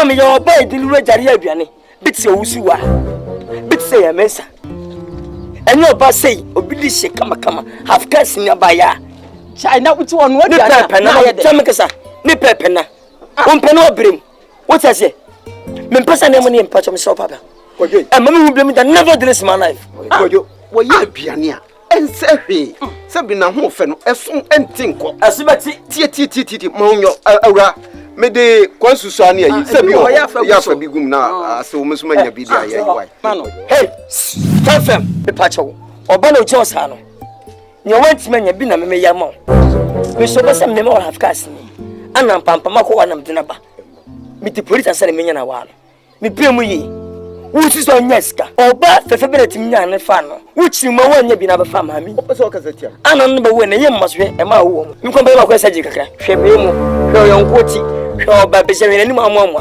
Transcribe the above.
me your boy deliver Jaria Biane. Bits your Usuwa. Bits say a mesa. And your boss say, Obilishe kama, have cast in your buyer. China, which one? What Tamaka, Nipepena. Umpeno brim. What I say? Mempesa money and patch of myself, Papa. And Mamma will blame me that nevertheless my life. Well, you Piania. And say, Sabina Hofen, as soon and think as about T. Monyo, Ara, Mede, Consusania, Sabio, Yafa Bigum now, so much money be there. Hey, Tafem, the Pacho, or Bono Josano. You went men have been a Mayamo. We saw some name all have cast me. And I'm Pampamako and I'm Dinaba. Meet the police and send me in a while. Me Pimuyi, which is on Yeska, or Bath the February and Fano, which you may have been a family. And I remember when a young must be a ma woman. You come back, Sajika, Shebemo, your young Quoti, your Babby, and any mamma.